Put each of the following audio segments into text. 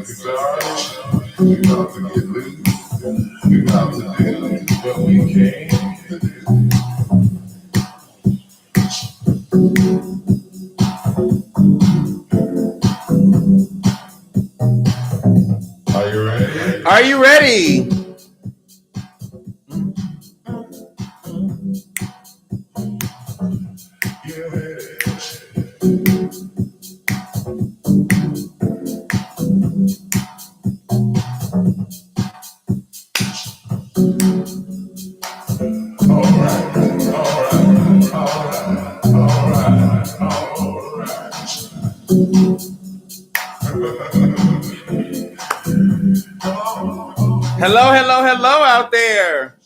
We about to get loose. We about to do what we came to do. Are you ready? Are you ready? Hello out there.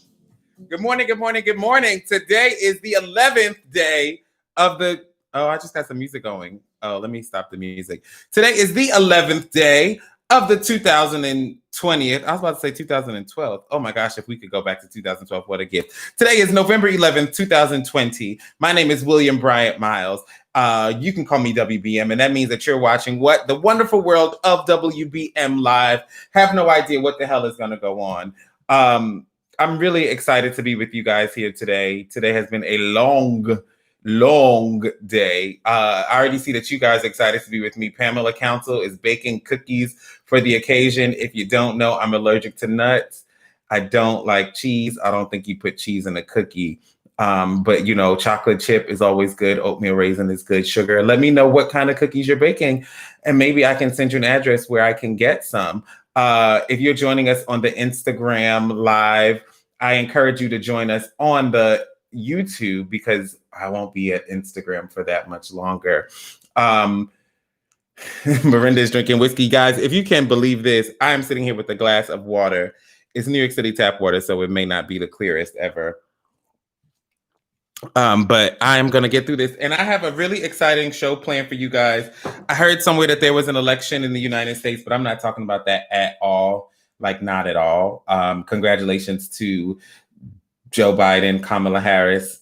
Good morning. Today is the 11th day of the... Oh, I just got some music going. Oh, let me stop the music. Today is the 11th day of the 2020th. I was about to say 2012. Oh my gosh, if we could go back to 2012, what a gift. Today is November 11th, 2020. My name is William Bryant Miles. You can call me WBM, and that means that you're watching what? The wonderful world of WBM live. Have no idea what the hell is going to go on. I'm really excited to be with you guys here today. Today has been a long day. I already see that you guys are excited to be with me. Pamela Council is baking cookies for the occasion. If you don't know, I'm allergic to nuts. I don't like cheese. I don't think you put cheese in a cookie. But you know, chocolate chip is always good. Oatmeal raisin is good. Sugar. Let me know what kind of cookies you're baking, and maybe I can send you an address where I can get some. If you're joining us on the Instagram live, I encourage you to join us on the YouTube because I won't be at Instagram for that much longer. Miranda's drinking whiskey. Guys, if you can believe this, I am sitting here with a glass of water. It's New York City tap water, so it may not be the clearest ever. But I'm going to get through this. And I have a really exciting show planned for you guys. I heard somewhere that there was an election in the United States, but I'm not talking about that at all. Like, not at all. Congratulations to Joe Biden, Kamala Harris,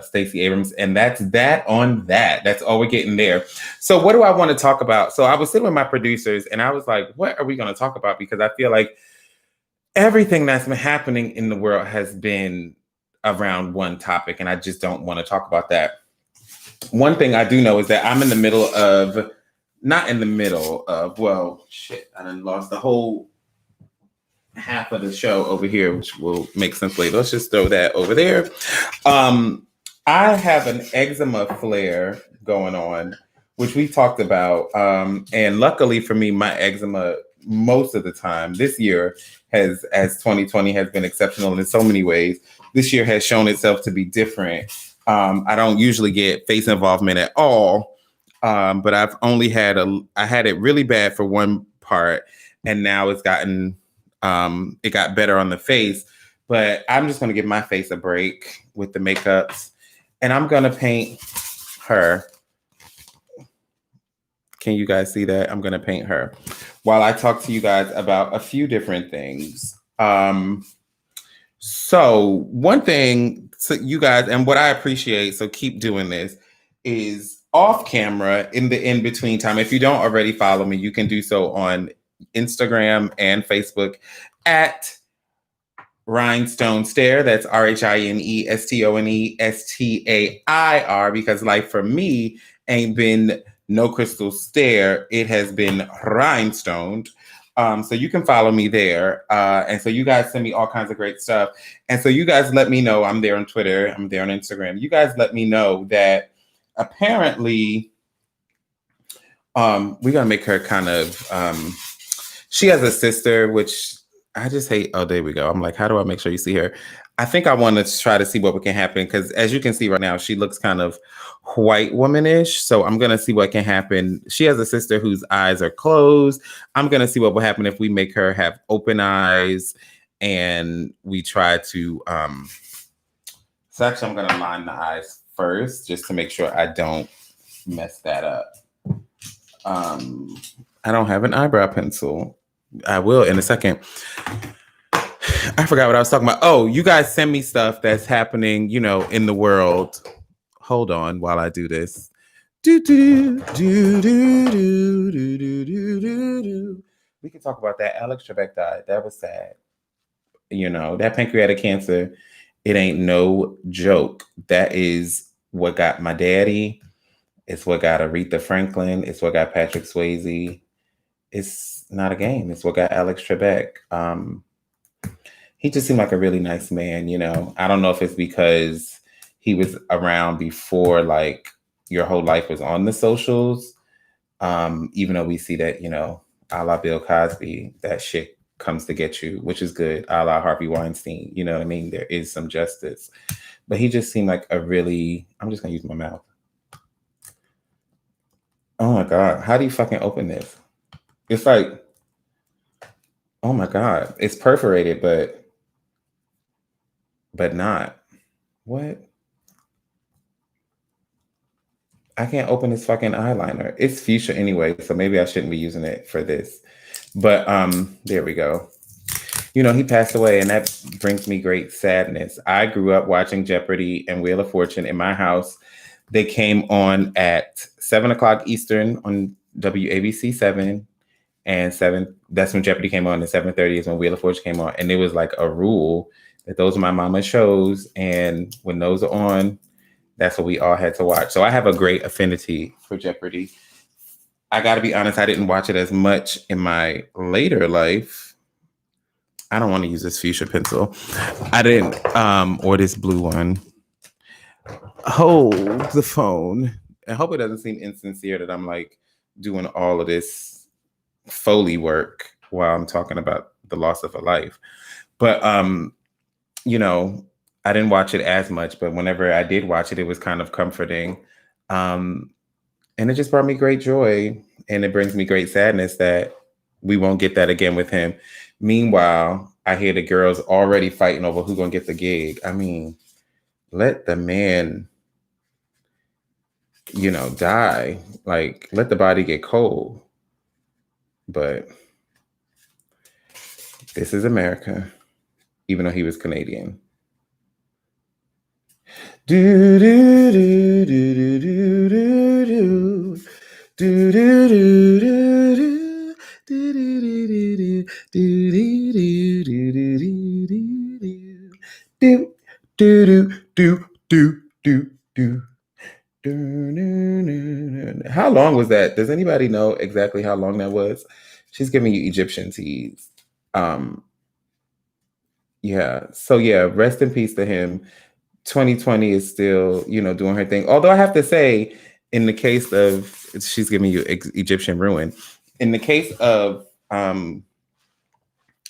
Stacey Abrams. And that's that on that. That's all we're getting there. So what do I want to talk about? So I was sitting with my producers and I was like, what are we going to talk about? Because I feel like everything that's been happening in the world has been around one topic, and I just don't want to talk about that. One thing I do know is that I'm in the middle of, I done lost the whole half of the show over here, which will make sense later. Let's just throw that over there. I have an eczema flare going on, which we talked about. And luckily for me, my eczema most of the time this year as 2020 has been exceptional in so many ways. This year has shown itself to be different. I don't usually get face involvement at all, but I've only had I had it really bad for one part, and now it's gotten, it got better on the face. But I'm just going to give my face a break with the makeups, and I'm going to paint her. Can you guys see that? I'm going to paint her while I talk to you guys about a few different things. So one thing, so you guys, and what I appreciate, so keep doing this, is off camera in the in-between time. If you don't already follow me, you can do so on Instagram and Facebook at Rhinestone Stare. That's RhineStoneStair, because life for me ain't been no crystal stare. It has been rhinestoned. So you can follow me there. And so you guys send me all kinds of great stuff. And so you guys let me know. I'm there on Twitter. I'm there on Instagram. You guys let me know that apparently we're going to make her kind of, she has a sister, which I just hate. Oh, there we go. I'm like, how do I make sure you see her? I think I want to try to see what can happen, because as you can see right now, she looks kind of white womanish. So I'm going to see what can happen. She has a sister whose eyes are closed. I'm going to see what will happen if we make her have open eyes and we try to, so actually I'm going to line the eyes first just to make sure I don't mess that up. I don't have an eyebrow pencil. I will in a second. I forgot what I was talking about. Oh, you guys send me stuff that's happening, you know, in the world. Hold on while I do this. Do do do do do do do do do. we can talk about that. Alex Trebek died. That was sad. You know, that pancreatic cancer, it ain't no joke. That is what got my daddy. It's what got Aretha Franklin. It's what got Patrick Swayze. It's not a game. It's what got Alex Trebek. He just seemed like a really nice man, you know. I don't know if it's because he was around before like your whole life was on the socials. Even though we see that, you know, a la Bill Cosby, that shit comes to get you, which is good, a la Harvey Weinstein. You know what I mean? There is some justice. But he just seemed like a really, I'm just gonna use my mouth. Oh my God, how do you fucking open this? It's like, oh my God, it's perforated, but not. What? I can't open this fucking eyeliner. It's fuchsia anyway, so maybe I shouldn't be using it for this. But there we go. You know, he passed away, and that brings me great sadness. I grew up watching Jeopardy and Wheel of Fortune in my house. They came on at 7 o'clock Eastern on WABC 7, and 7. That's when Jeopardy came on, and 7:30 is when Wheel of Fortune came on. And it was like a rule that those are my mama's shows, and when those are on, that's what we all had to watch. So I have a great affinity for Jeopardy. I got to be honest, I didn't watch it as much in my later life. I don't want to use this fuchsia pencil. I didn't, or this blue one. Hold the phone. I hope it doesn't seem insincere that I'm like doing all of this Foley work while I'm talking about the loss of a life. But, you know, I didn't watch it as much, but whenever I did watch it, it was kind of comforting. And it just brought me great joy. And it brings me great sadness that we won't get that again with him. Meanwhile, I hear the girls already fighting over who's going to get the gig. I mean, let the man, you know, die. Like, let the body get cold. But this is America, even though he was Canadian. Do do do do do do do do do do do do do. How long was that? Does anybody know exactly how long that was? She's giving you Egyptian teas. Yeah. So yeah, rest in peace to him. 2020 is still, you know, doing her thing. Although I have to say, in the case of, she's giving you Egyptian ruin. In the case of Alex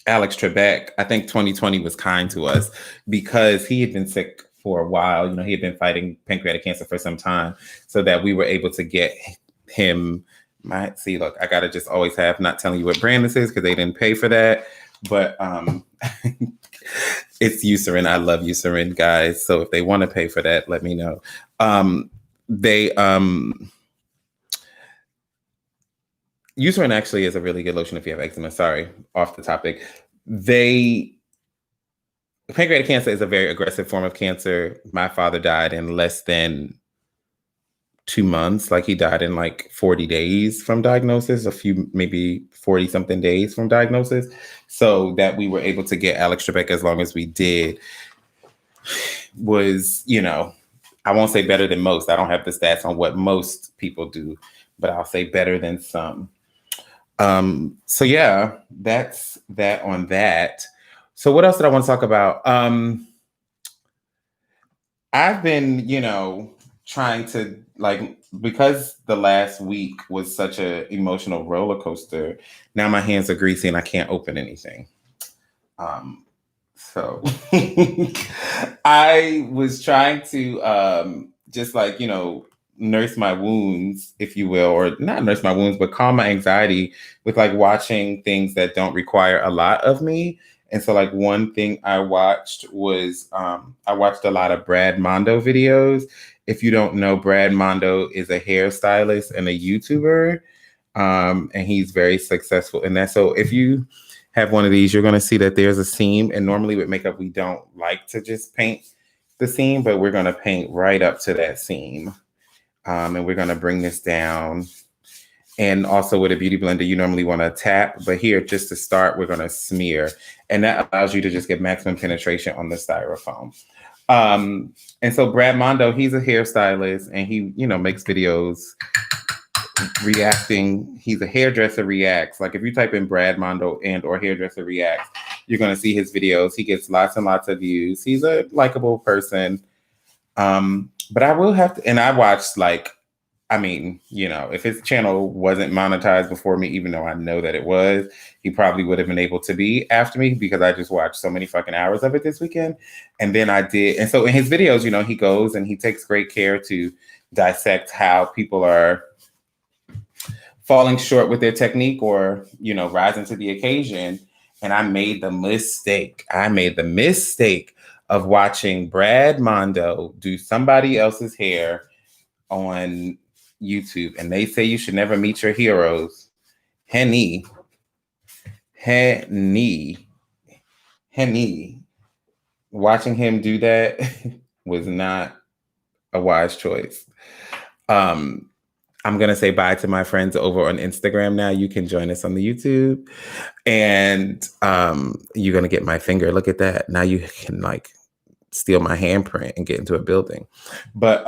Trebek, I think 2020 was kind to us because he had been sick for a while. You know, he had been fighting pancreatic cancer for some time, so that we were able to get him. See, look, I gotta just always have, not telling you what brand this is because they didn't pay for that, but it's Eucerin. I love Eucerin, guys. So if they want to pay for that, let me know. Eucerin actually is a really good lotion if you have eczema. Sorry, off the topic. Pancreatic cancer is a very aggressive form of cancer. My father died in less than 2 months. Like, he died in like 40 days from diagnosis, maybe 40 something days from diagnosis. So that we were able to get Alex Trebek as long as we did was, you know, I won't say better than most. I don't have the stats on what most people do, but I'll say better than some. So yeah, that's that on that. So what else did I want to talk about? I've been, you know, trying to, like, because the last week was such an emotional roller coaster, now my hands are greasy and I can't open anything. So I was trying to just, like, you know, nurse my wounds, if you will, or not nurse my wounds, but calm my anxiety with, like, watching things that don't require a lot of me. And so, like, one thing I watched was I watched a lot of Brad Mondo videos. If you don't know, Brad Mondo is a hairstylist and a YouTuber, and he's very successful in that. So if you have one of these, you're going to see that there's a seam. And normally with makeup, we don't like to just paint the seam, but we're going to paint right up to that seam. And we're going to bring this down. And also with a beauty blender, you normally want to tap, but here, just to start, we're going to smear. And that allows you to just get maximum penetration on the styrofoam. And so Brad Mondo, he's a hairstylist and he, makes videos reacting. He's a hairdresser reacts. Like if you type in Brad Mondo and or hairdresser reacts, you're going to see his videos. He gets lots and lots of views. He's a likable person. But I will have to, and I watched if his channel wasn't monetized before me, even though I know that it was, he probably would have been able to be after me because I just watched so many fucking hours of it this weekend. And then I did. And so in his videos, he goes and he takes great care to dissect how people are falling short with their technique or, rising to the occasion. And I made the mistake of watching Brad Mondo do somebody else's hair on YouTube, and they say you should never meet your heroes. Henny, watching him do that was not a wise choice. I'm gonna say bye to my friends over on Instagram now. You can join us on the YouTube, and you're gonna get my finger. Look at that. Now you can steal my handprint and get into a building. But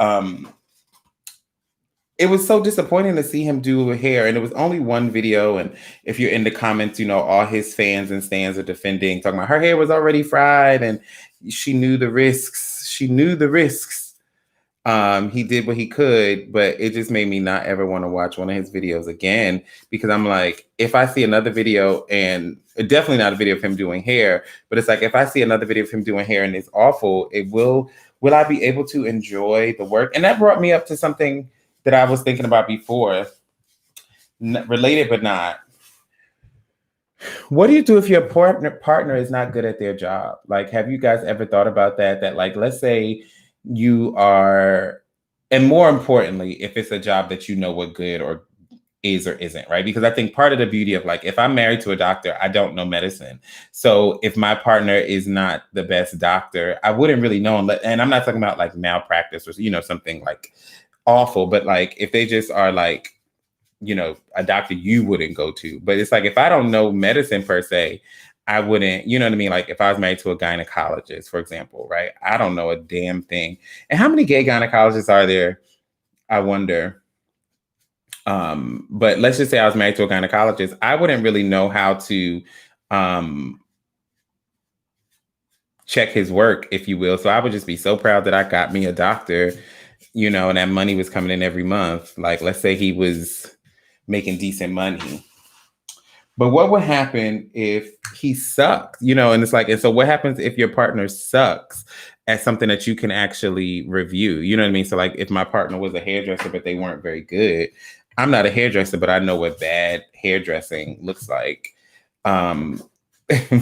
it was so disappointing to see him do hair, and it was only one video. And if you're in the comments, all his fans and stans are defending, talking about her hair was already fried and she knew the risks. He did what he could, but it just made me not ever want to watch one of his videos again, because I'm like, if I see another video, and definitely not a video of him doing hair, but it's like, if I see another video of him doing hair and it's awful, will I be able to enjoy the work? And that brought me up to something that I was thinking about before, related but not. What do you do if your partner is not good at their job? Like, have you guys ever thought about that? That let's say you are, and more importantly, if it's a job that what good or is or isn't, right? Because I think part of the beauty of if I'm married to a doctor, I don't know medicine. So if my partner is not the best doctor, I wouldn't really know. And I'm not talking about malpractice or, something awful, but if they just are a doctor you wouldn't go to. But it's if I don't know medicine per se, I wouldn't, you know what I mean? If I was married to a gynecologist, for example, right? I don't know a damn thing. And how many gay gynecologists are there? I wonder. But let's just say I was married to a gynecologist. I wouldn't really know how to check his work, if you will. So I would just be so proud that I got me a doctor, and that money was coming in every month. Let's say he was making decent money. But what would happen if he sucked? And it's and so what happens if your partner sucks at something that you can actually review? You know what I mean? So if my partner was a hairdresser, but they weren't very good. I'm not a hairdresser, but I know what bad hairdressing looks like.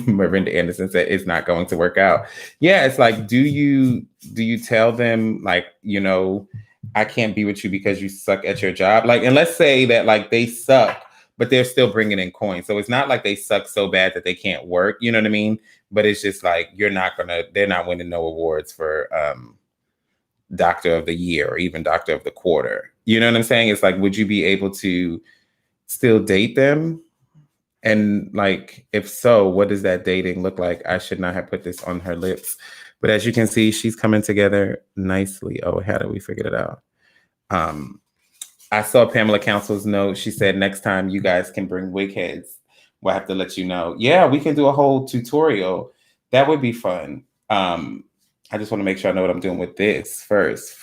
Miranda Anderson said it's not going to work out. Yeah, it's do you tell them I can't be with you because you suck at your job? And let's say that they suck, but they're still bringing in coins. So it's not they suck so bad that they can't work. You know what I mean? But it's just they're not winning no awards for Doctor of the Year or even Doctor of the Quarter. You know what I'm saying? It's would you be able to still date them? And if so, what does that dating look like? I should not have put this on her lips. But as you can see, she's coming together nicely. Oh, how do we figure it out? I saw Pamela Council's note. She said, next time you guys can bring wig heads, we'll have to let you know. Yeah, we can do a whole tutorial. That would be fun. I just want to make sure I know what I'm doing with this first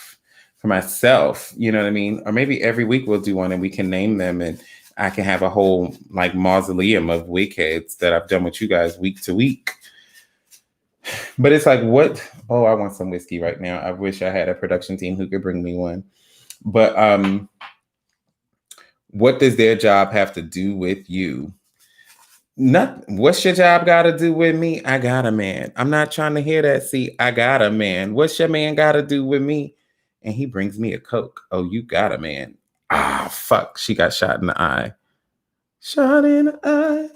for myself. You know what I mean? Or maybe every week we'll do one and we can name them, and I can have a whole mausoleum of wig heads that I've done with you guys week to week. But it's what? Oh, I want some whiskey right now. I wish I had a production team who could bring me one. But what does their job have to do with you? Nothing. What's your job got to do with me? I got a man. I'm not trying to hear that. See, I got a man. What's your man got to do with me? And he brings me a Coke. Oh, you got a man. Ah, fuck. She got shot in the eye. Shot in the eye.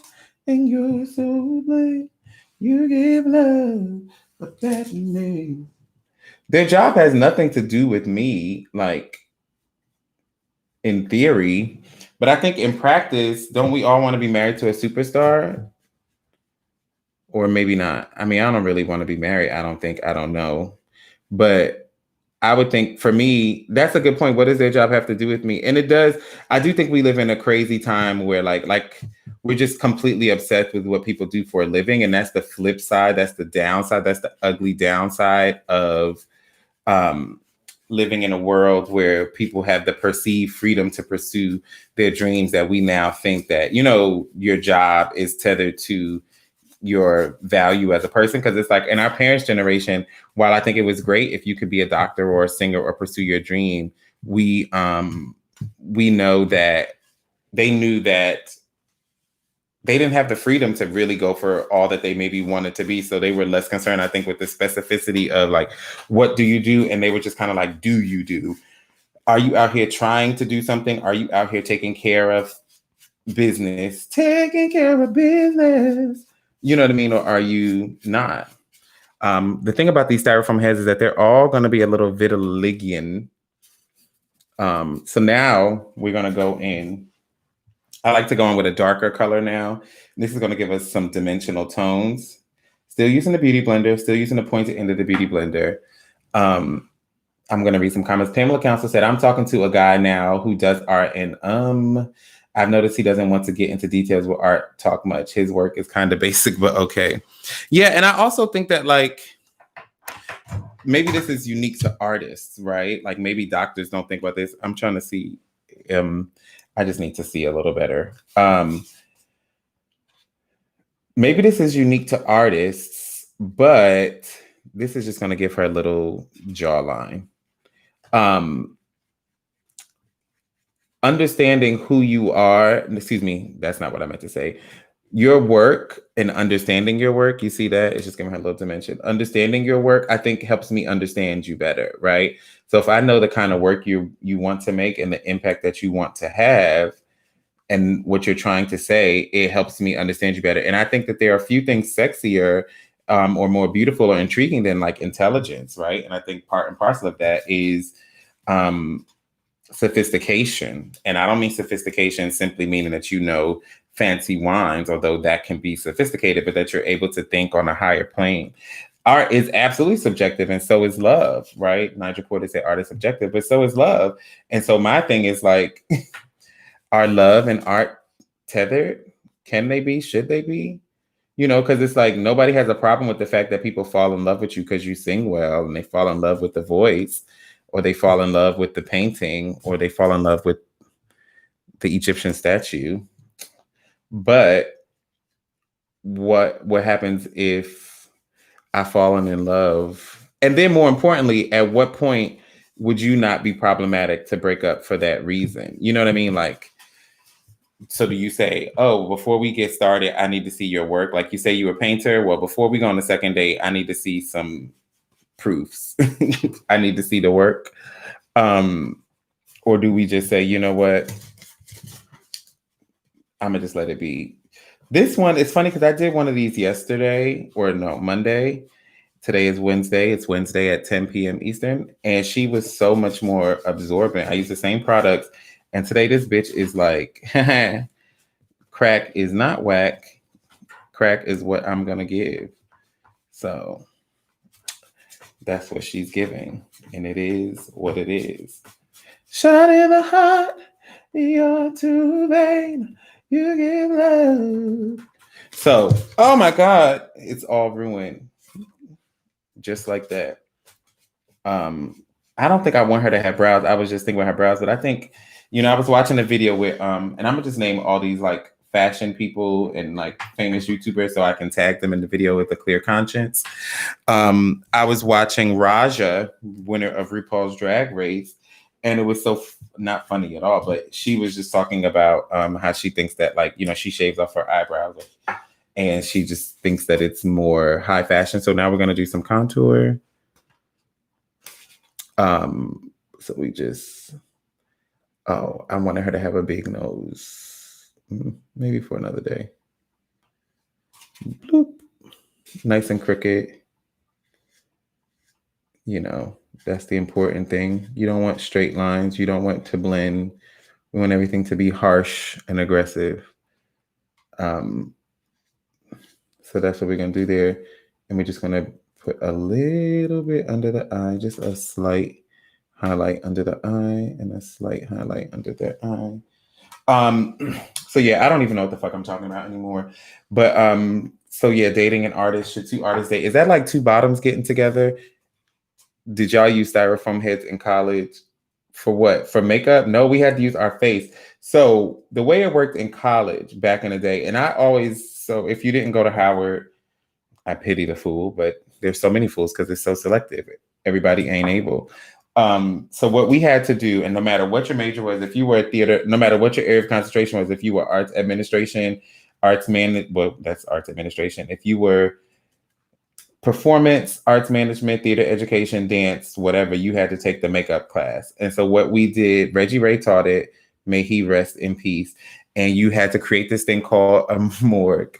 And you're so late. You give love a bad name. Their job has nothing to do with me, in theory. But I think in practice, don't we all want to be married to a superstar? Or maybe not. I mean, I don't really want to be married. I don't think. I don't know. But I would think for me, that's a good point. What does their job have to do with me? And it does. I do think we live in a crazy time where like we're just completely obsessed with what people do for a living. And that's the flip side. That's the downside. That's the ugly downside of um, living in a world where people have the perceived freedom to pursue their dreams, that we now think that, your job is tethered to your value as a person. Because it's like in our parents' generation, while I think it was great if you could be a doctor or a singer or pursue your dream, we know that they knew that they didn't have the freedom to really go for all that they maybe wanted to be. So they were less concerned, I think, with the specificity of like, what do you do? And they were just kind of like, do you do? Are you out here trying to do something? Are you out here taking care of business? Taking care of business. You know what I mean? Or are you not? The thing about these styrofoam heads is that they're all going to be a little vitiligian. So now we're going to go in. I like to go in with a darker color now. This is going to give us some dimensional tones. Still using the beauty blender, still using the pointed end of the beauty blender. I'm going to read some comments. Pamela Council said, I'm talking to a guy now who does art, and I've noticed he doesn't want to get into details with art talk much. His work is kind of basic, but okay. Yeah, and I also think that like maybe this is unique to artists, right? Like maybe doctors don't think about this. I'm trying to see. I just need to see a little better. Maybe this is unique to artists, but this is just going to give her a little jawline. Understanding who you are, excuse me, that's not what I meant to say. Your work and understanding your work, you see that? It's just giving her a little dimension. Understanding your work, I think, helps me understand you better, right? So if I know the kind of work you want to make and the impact that you want to have and what you're trying to say, it helps me understand you better. And I think that there are a few things sexier or more beautiful or intriguing than like intelligence, right? And I think part and parcel of that is sophistication. And I don't mean sophistication simply meaning that you know fancy wines, although that can be sophisticated, but that you're able to think on a higher plane. Art is absolutely subjective, and so is love, right? Nigel Porter said art is subjective, but so is love. And so my thing is like, are love and art tethered? Can they be? Should they be? Because it's like nobody has a problem with the fact that people fall in love with you because you sing well, and they fall in love with the voice, or they fall in love with the painting, or they fall in love with the Egyptian statue. But what happens if I've fallen in love? And then more importantly, at what point would you not be problematic to break up for that reason? You know what I mean? Like, so do you say, oh, before we get started, I need to see your work? Like you say you're a painter. Well, before we go on the second date, I need to see some proofs. I need to see the work. Or do we just say, you know what? I'm gonna just let it be. This one, it's funny because I did one of these yesterday, or no, Monday. Today is Wednesday. It's Wednesday at 10 p.m. Eastern. And she was so much more absorbent. I use the same products. And today this bitch is like, crack is not whack. Crack is what I'm gonna give. So that's what she's giving. And it is what it is. Shot in the heart, you're too vain. You give love. So, oh my God, it's all ruined. Just like that. I don't think I want her to have brows. I was just thinking about her brows, but I think, I was watching a video with, and I'm gonna just name all these like fashion people and like famous YouTubers so I can tag them in the video with a clear conscience. I was watching Raja, winner of RuPaul's Drag Race, and it was so not funny at all, but she was just talking about how she thinks that like, she shaves off her eyebrows and she just thinks that it's more high fashion. So now we're going to do some contour. So we just, I wanted her to have a big nose, maybe for another day. Bloop. Nice and crooked. That's the important thing. You don't want straight lines. You don't want to blend We want everything to be harsh and aggressive. So that's what we're going to do there. And we're just going to put a little bit under the eye, just a slight highlight under the eye and a slight highlight under the eye. So yeah, I don't even know what the fuck I'm talking about anymore. But so yeah, dating an artist. Should two artists date? Is that like two bottoms getting together? Did y'all use styrofoam heads in college? For what? For makeup? No, we had to use our face. So the way it worked in college back in the day, and I always, so if you didn't go to Howard, I pity the fool, but there's so many fools because it's so selective. Everybody ain't able. So what we had to do, and no matter what your major was, if you were a theater, no matter what your area of concentration was, if you were arts administration, well, that's arts administration. If you were performance, arts management, theater education, dance, whatever, you had to take the makeup class. And so what we did, Reggie Ray taught it, may he rest in peace. And you had to create this thing called a morgue.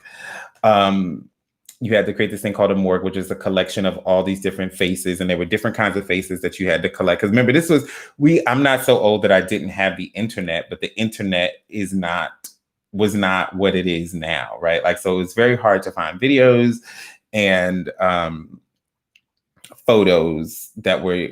You had to create this thing called a morgue, which is a collection of all these different faces. And there were different kinds of faces that you had to collect. Because remember, I'm not so old that I didn't have the internet, but the internet was not what it is now, right? Like, so it's very hard to find videos and photos that were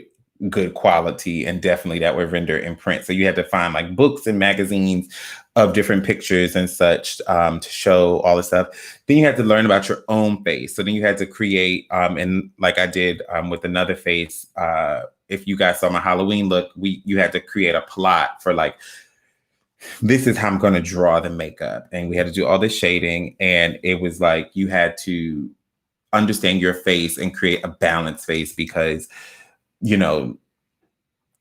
good quality and definitely that were rendered in print. So you had to find like books and magazines of different pictures and such to show all this stuff. Then you had to learn about your own face. So then you had to create, and like I did with another face, if you guys saw my Halloween look, you had to create a plot for like, this is how I'm going to draw the makeup. And we had to do all this shading. And it was like, you had to understand your face and create a balanced face because, you know,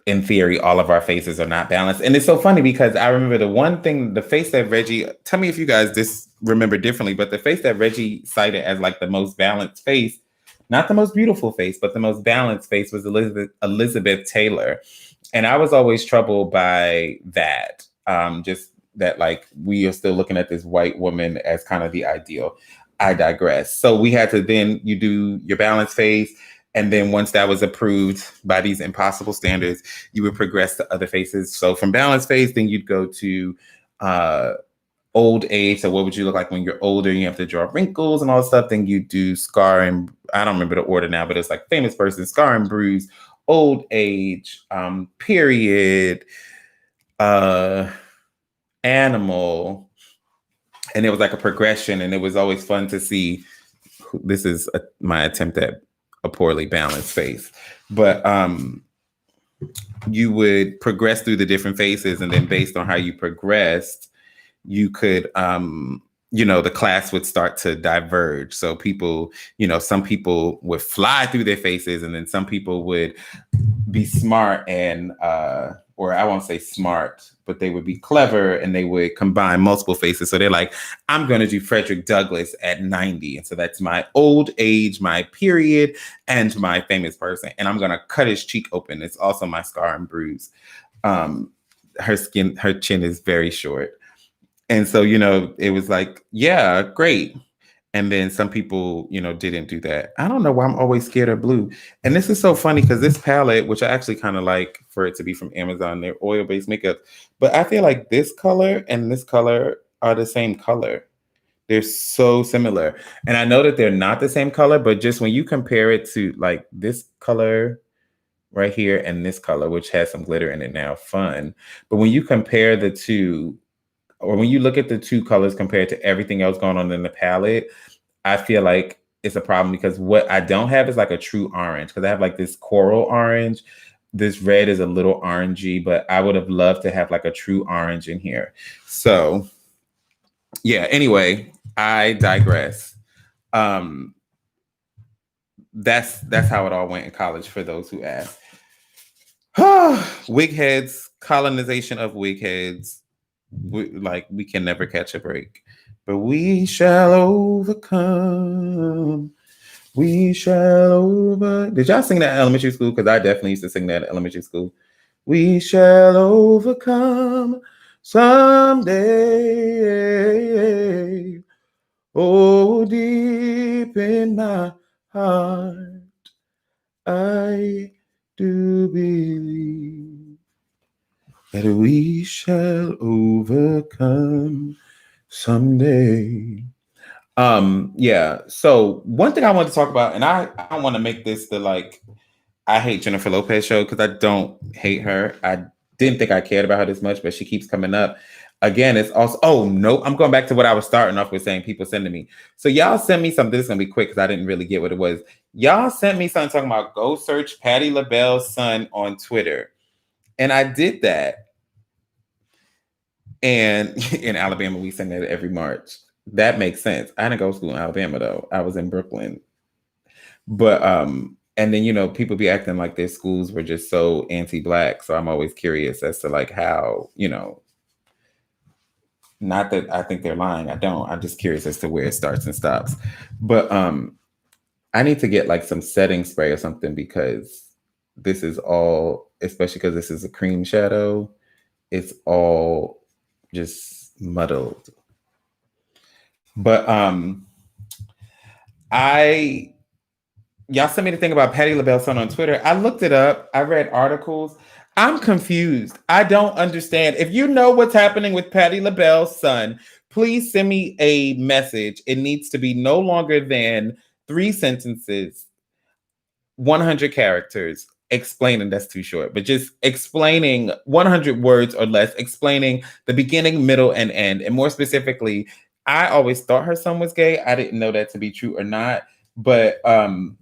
in theory, all of our faces are not balanced. And it's so funny because I remember the face that Reggie, tell me if you guys remember differently, but the face that Reggie cited as like the most balanced face, not the most beautiful face, but the most balanced face was Elizabeth Taylor. And I was always troubled by that. Just that like we are still looking at this white woman as kind of the ideal. I digress. So we had to then you do your balanced face. And then once that was approved by these impossible standards, you would progress to other faces. So from balanced face, then you'd go to old age. So what would you look like when you're older? You have to draw wrinkles and all that stuff. Then you do scar and I don't remember the order now, but it's like famous person, scar and bruise, old age, period, animal. And it was like a progression. And it was always fun to see. This is my attempt at a poorly balanced face. But you would progress through the different faces. And then based on how you progressed, you could, the class would start to diverge. So people, some people would fly through their faces and then some people would be smart and, or I won't say smart, but they would be clever and they would combine multiple faces. So they're like, I'm going to do Frederick Douglass at 90. And so that's my old age, my period, and my famous person. And I'm going to cut his cheek open. It's also my scar and bruise. Her chin is very short. And so, it was like, yeah, great. And then some people, didn't do that. I don't know why I'm always scared of blue. And this is so funny because this palette, which I actually kind of like for it to be from Amazon, they're oil-based makeup. But I feel like this color and this color are the same color. They're so similar. And I know that they're not the same color, but just when you compare it to like this color right here and this color, which has some glitter in it now, fun. But when you compare the two, or when you look at the two colors compared to everything else going on in the palette, I feel like it's a problem because what I don't have is like a true orange because I have like this coral orange. This red is a little orangey, but I would have loved to have like a true orange in here. So yeah, anyway, I digress. That's how it all went in college for those who ask. Wig heads, colonization of wig heads. We can never catch a break, but we shall overcome. We shall Did y'all sing that at elementary school? Because I definitely used to sing that at elementary school. We shall overcome someday. Oh, deep in my heart, I do believe that we shall overcome someday. Yeah. So one thing I want to talk about, and I don't want to make this the like I hate Jennifer Lopez show because I don't hate her. I didn't think I cared about her this much, but she keeps coming up. Again, it's also, oh no, I'm going back to what I was starting off with saying people sending me. So y'all sent me something. This is gonna be quick because I didn't really get what it was. Y'all sent me something talking about go search Patti Labelle Son on Twitter. And I did that. And in Alabama, we sing that every March. That makes sense. I didn't go to school in Alabama though. I was in Brooklyn. But and then people be acting like their schools were just so anti-black. So I'm always curious as to like how, not that I think they're lying. I don't. I'm just curious as to where it starts and stops. But I need to get like some setting spray or something because this is all, especially because this is a cream shadow, it's all just muddled. But y'all sent me the thing about Patti LaBelle Son on Twitter. I looked it up. I read articles. I'm confused. I don't understand. If you know what's happening with Patti LaBelle Son, please send me a message. It needs to be no longer than 3 sentences, 100 characters, explaining, that's too short, but just explaining 100 words or less, explaining the beginning, middle, and end. And more specifically, I always thought her son was gay. I didn't know that to be true or not. But I'm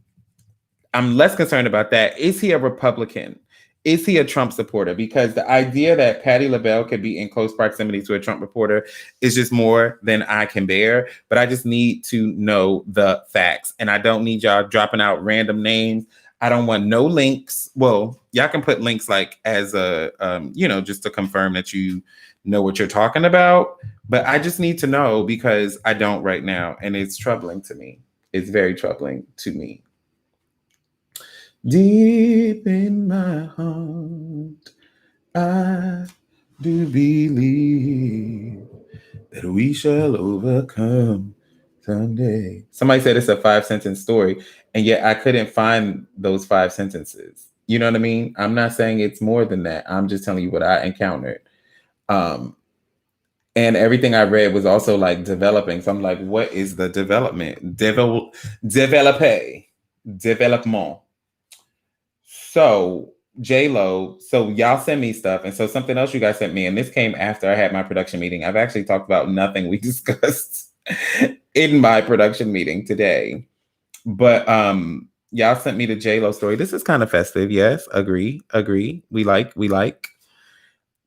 less concerned about that. Is he a Republican? Is he a Trump supporter? Because the idea that Patti LaBelle could be in close proximity to a Trump reporter is just more than I can bear. But I just need to know the facts. And I don't need y'all dropping out random names. I don't want no links. Well, y'all can put links like as a, just to confirm that you know what you're talking about. But I just need to know because I don't right now. And it's troubling to me. It's very troubling to me. Deep in my heart, I do believe that we shall overcome someday. Somebody said it's a 5-sentence story, and yet I couldn't find those 5 sentences. You know what I mean? I'm not saying it's more than that. I'm just telling you what I encountered. And everything I read was also like developing. So I'm like, what is the development? Development. So JLO, so y'all send me stuff. And so something else you guys sent me, and this came after I had my production meeting. I've actually talked about nothing we discussed in my production meeting today. But y'all sent me the JLO story. This is kind of festive. Yes, agree. We like.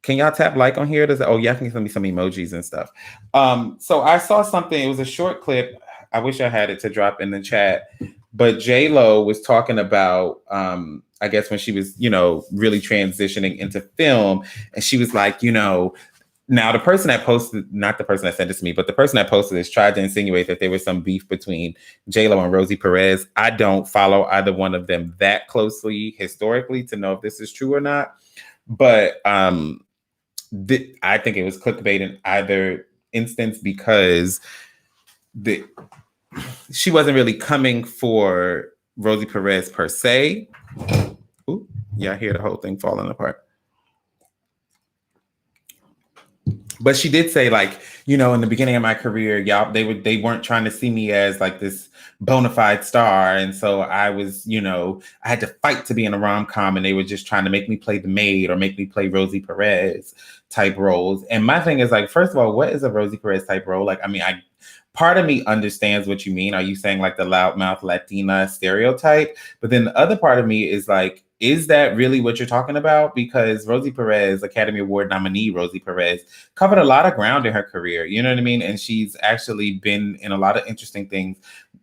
Can y'all tap like on here? Y'all can send me some emojis and stuff. So I saw something, it was a short clip. I wish I had it to drop in the chat. But JLo was talking about I guess when she was, really transitioning into film, and she was like, now the person that posted, not the person that sent this to me, but the person that posted this tried to insinuate that there was some beef between JLo and Rosie Perez. I don't follow either one of them that closely historically to know if this is true or not. But I think it was clickbait in either instance because she wasn't really coming for Rosie Perez per se. Ooh, yeah, I hear the whole thing falling apart. But she did say, like, in the beginning of my career, y'all, they weren't trying to see me as like this bona fide star. And so I was, I had to fight to be in a rom-com, and they were just trying to make me play the maid or make me play Rosie Perez type roles. And my thing is, like, first of all, what is a Rosie Perez type role? Like, I mean, part of me understands what you mean. Are you saying like the loudmouth Latina stereotype? But then the other part of me is like, is that really what you're talking about? Because Rosie Perez, Academy Award nominee Rosie Perez, covered a lot of ground in her career. You know what I mean? And she's actually been in a lot of interesting things.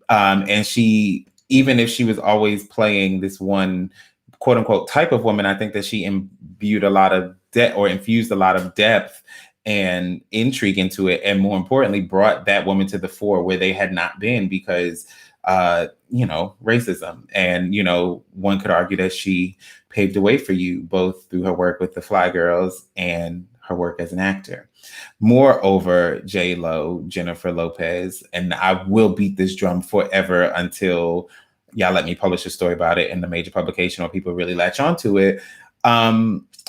And she, even if she was always playing this one quote unquote type of woman, I think that she imbued a lot of infused a lot of depth and intrigue into it, and more importantly, brought that woman to the fore where they had not been because racism. And one could argue that she paved the way for you both through her work with the Fly Girls and her work as an actor. Moreover, JLo, Jennifer Lopez, and I will beat this drum forever until y'all let me publish a story about it in the major publication or people really latch onto it.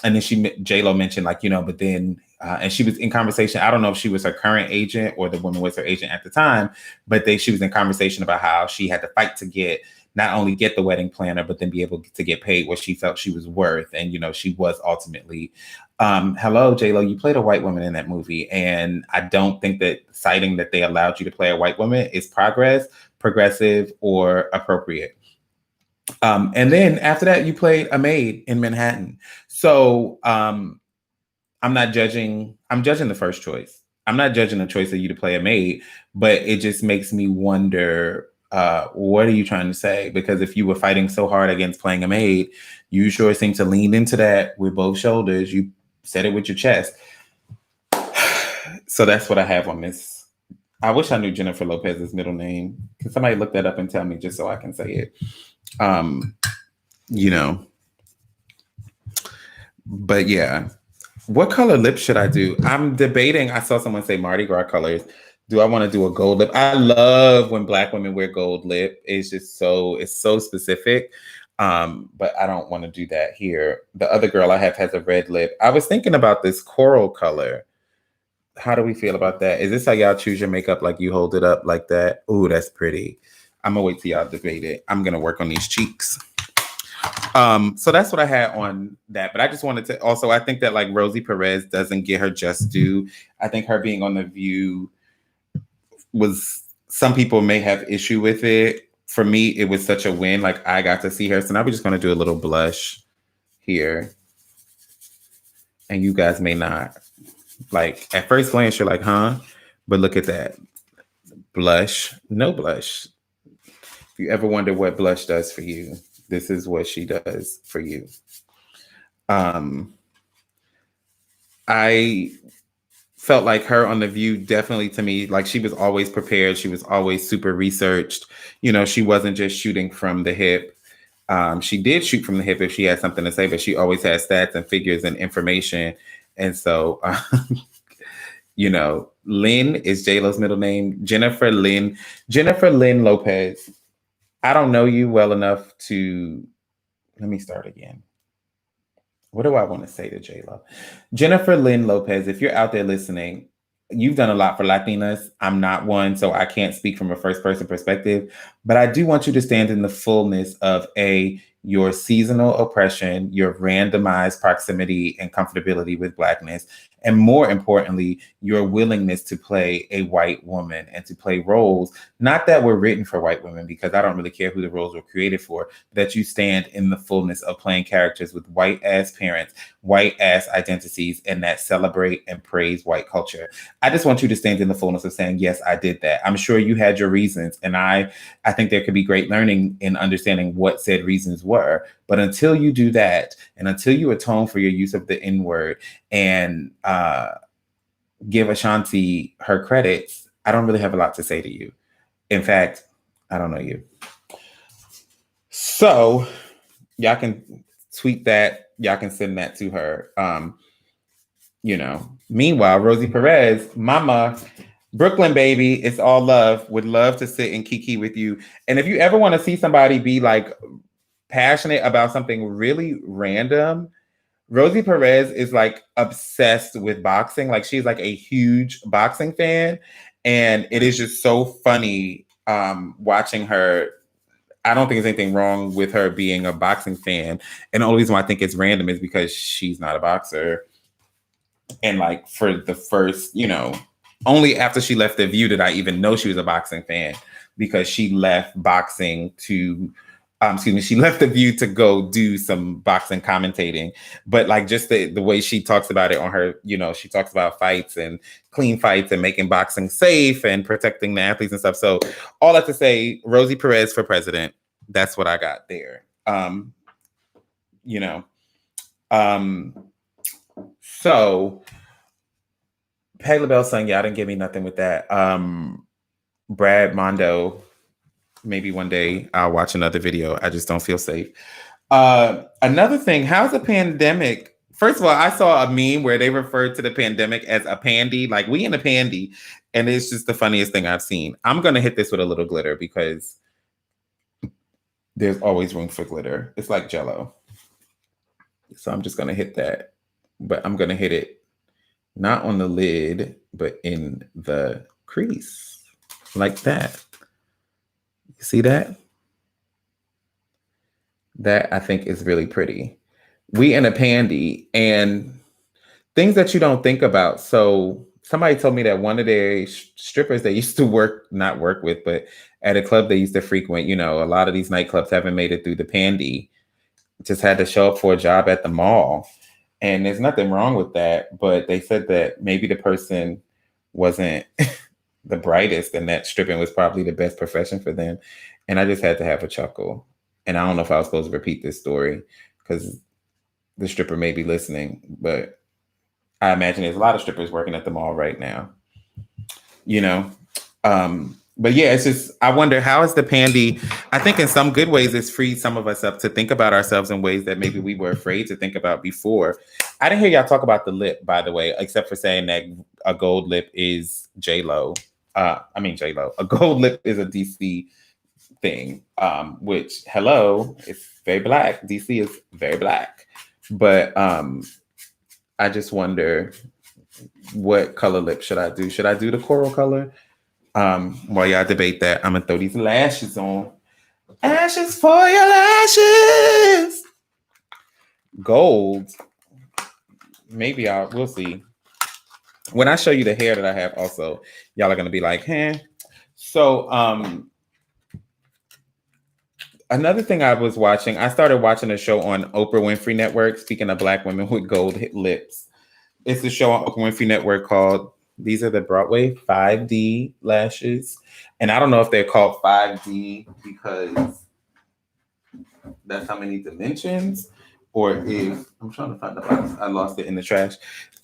and then JLO mentioned like, but then, and she was in conversation. I don't know if she was her current agent or the woman was her agent at the time, but she was in conversation about how she had to fight to not only get the wedding planner, but then be able to get paid what she felt she was worth. And, she was ultimately, hello, JLo, you played a white woman in that movie. And I don't think that citing that they allowed you to play a white woman is progressive, or appropriate. And then after that, you played a maid in Manhattan. So I'm not judging. I'm judging the first choice. I'm not judging the choice of you to play a maid, but it just makes me wonder, what are you trying to say? Because if you were fighting so hard against playing a maid, you sure seem to lean into that with both shoulders. You said it with your chest. So that's what I have on this. I wish I knew Jennifer Lopez's middle name. Can somebody look that up and tell me just so I can say it? But yeah, what color lip should I do? I'm debating. I saw someone say Mardi Gras colors. Do I want to do a gold lip? I love when Black women wear gold lip. It's just it's so specific. But I don't want to do that here. The other girl I have has a red lip. I was thinking about this coral color. How do we feel about that? Is this how y'all choose your makeup? Like you hold it up like that? Ooh, that's pretty. I'm gonna wait till y'all debate it. I'm gonna work on these cheeks. So that's what I had on that. But I just wanted to also, I think that like Rosie Perez doesn't get her just due. I think her being on The View some people may have issue with it. For me, it was such a win. Like I got to see her. So now we're just gonna do a little blush here. And you guys may not. Like at first glance, you're like, huh? But look at that. Blush, no blush. If you ever wonder what blush does for you, this is what she does for you. I felt like her on The View, definitely to me, like she was always prepared. She was always super researched. She wasn't just shooting from the hip. She did shoot from the hip if she had something to say, but she always had stats and figures and information. And so, Lynn is JLo's middle name. Jennifer Lynn Lopez. I don't know you well enough to, let me start again. What do I want to say to JLo? Jennifer Lynn Lopez, if you're out there listening, you've done a lot for Latinas. I'm not one, so I can't speak from a first person perspective, but I do want you to stand in the fullness of your seasonal oppression, your randomized proximity and comfortability with Blackness, and more importantly, your willingness to play a white woman and to play roles, not that were written for white women, because I don't really care who the roles were created for, that you stand in the fullness of playing characters with white ass parents, white ass identities, and that celebrate and praise white culture. I just want you to stand in the fullness of saying, yes, I did that. I'm sure you had your reasons, and I think there could be great learning in understanding what said reasons were. But until you do that, and until you atone for your use of the N-word and give Ashanti her credits, I don't really have a lot to say to you. In fact, I don't know you. So y'all can tweet that. Y'all can send that to her. Meanwhile, Rosie Perez, mama, Brooklyn baby, it's all love. Would love to sit and kiki with you. And if you ever want to see somebody be like passionate about something really random, Rosie Perez is like obsessed with boxing. Like she's like a huge boxing fan. And it is just so funny watching her. I don't think there's anything wrong with her being a boxing fan. And the only reason why I think it's random is because she's not a boxer. And like for the first, only after she left The View did I even know she was a boxing fan, because she left boxing to, she left The View to go do some boxing commentating. But like just the way she talks about it on her, she talks about fights and clean fights and making boxing safe and protecting the athletes and stuff. So all that to say, Rosie Perez for president. That's what I got there. So Patti Labelle Son, y'all didn't give me nothing with that. Brad Mondo, maybe one day I'll watch another video. I just don't feel safe. Another thing, how's the pandemic? First of all, I saw a meme where they referred to the pandemic as a pandy, like we in a pandy, and it's just the funniest thing I've seen. I'm going to hit this with a little glitter because there's always room for glitter. It's like JLO. So I'm just gonna hit that, but I'm gonna hit it not on the lid, but in the crease, like that. You see that? That I think is really pretty. We in a pandy, and things that you don't think about. So somebody told me that one of their strippers they used to not work with, but at a club they used to frequent, a lot of these nightclubs haven't made it through the pandy, just had to show up for a job at the mall. And there's nothing wrong with that, but they said that maybe the person wasn't the brightest and that stripping was probably the best profession for them. And I just had to have a chuckle. And I don't know if I was supposed to repeat this story because the stripper may be listening, but I imagine there's a lot of strippers working at the mall right now, But yeah, it's just, I wonder how is the pandy, I think in some good ways, it's freed some of us up to think about ourselves in ways that maybe we were afraid to think about before. I didn't hear y'all talk about the lip, by the way, except for saying that a gold lip is JLO. JLO. A gold lip is a DC thing, which, hello, it's very black. DC is very black. But I just wonder, what color lip should I do? Should I do the coral color? While y'all debate that, I'm gonna throw these lashes on. Ashes for your lashes. Gold. Maybe we'll see. When I show you the hair that I have also, y'all are gonna be like, huh? So another thing I was watching, I started watching a show on Oprah Winfrey Network, speaking of black women with gold lips. It's a show on Oprah Winfrey Network called, these are the Broadway 5D lashes. And I don't know if they're called 5D because that's how many dimensions, or if, I'm trying to find the box, I lost it in the trash,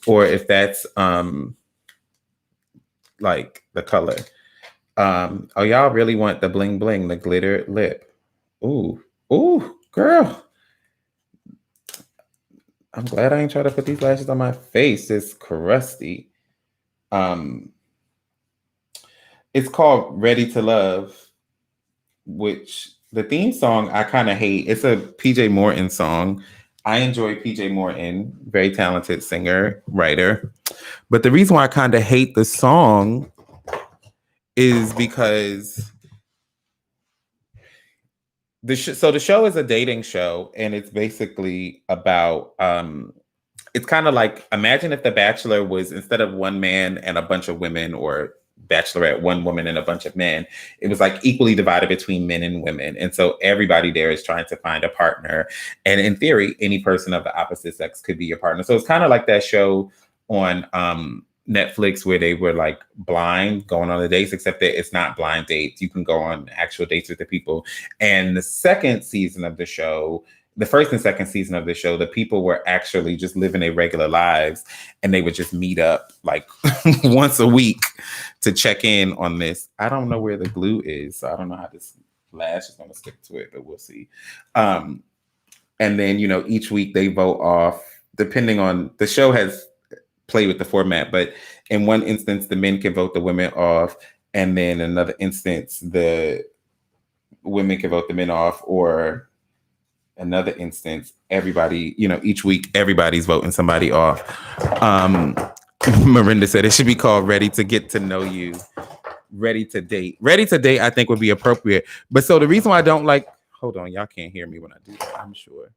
or if that's like the color. Oh, y'all really want the bling bling, the glitter lip. Ooh, girl. I'm glad I ain't trying to put these lashes on my face. It's crusty. It's called Ready to Love, which the theme song I kind of hate. It's a PJ Morton song. I enjoy PJ Morton, very talented singer, writer. But the reason why I kind of hate the song is because the show is a dating show, and it's basically about it's kind of like, imagine if The Bachelor was, instead of one man and a bunch of women, or Bachelorette, one woman and a bunch of men, it was like equally divided between men and women. And so everybody there is trying to find a partner. And in theory, any person of the opposite sex could be your partner. So it's kind of like that show on Netflix where they were like blind going on the dates, except that it's not blind dates. You can go on actual dates with the people. And the second season of the show, the first and second season of the show, the people were actually just living their regular lives, and they would just meet up like once a week to check in on this. I don't know where the glue is, so I don't know how this lash is going to stick to it, but we'll see. And then, each week they vote off, depending on, the show has played with the format, but in one instance, the men can vote the women off, and then another instance, the women can vote the men off, or another instance, everybody, each week, everybody's voting somebody off. Miranda said it should be called Ready to Get to Know You. Ready to Date. Ready to Date, I think, would be appropriate. But so the reason why I don't like, hold on, y'all can't hear me when I do that, I'm sure.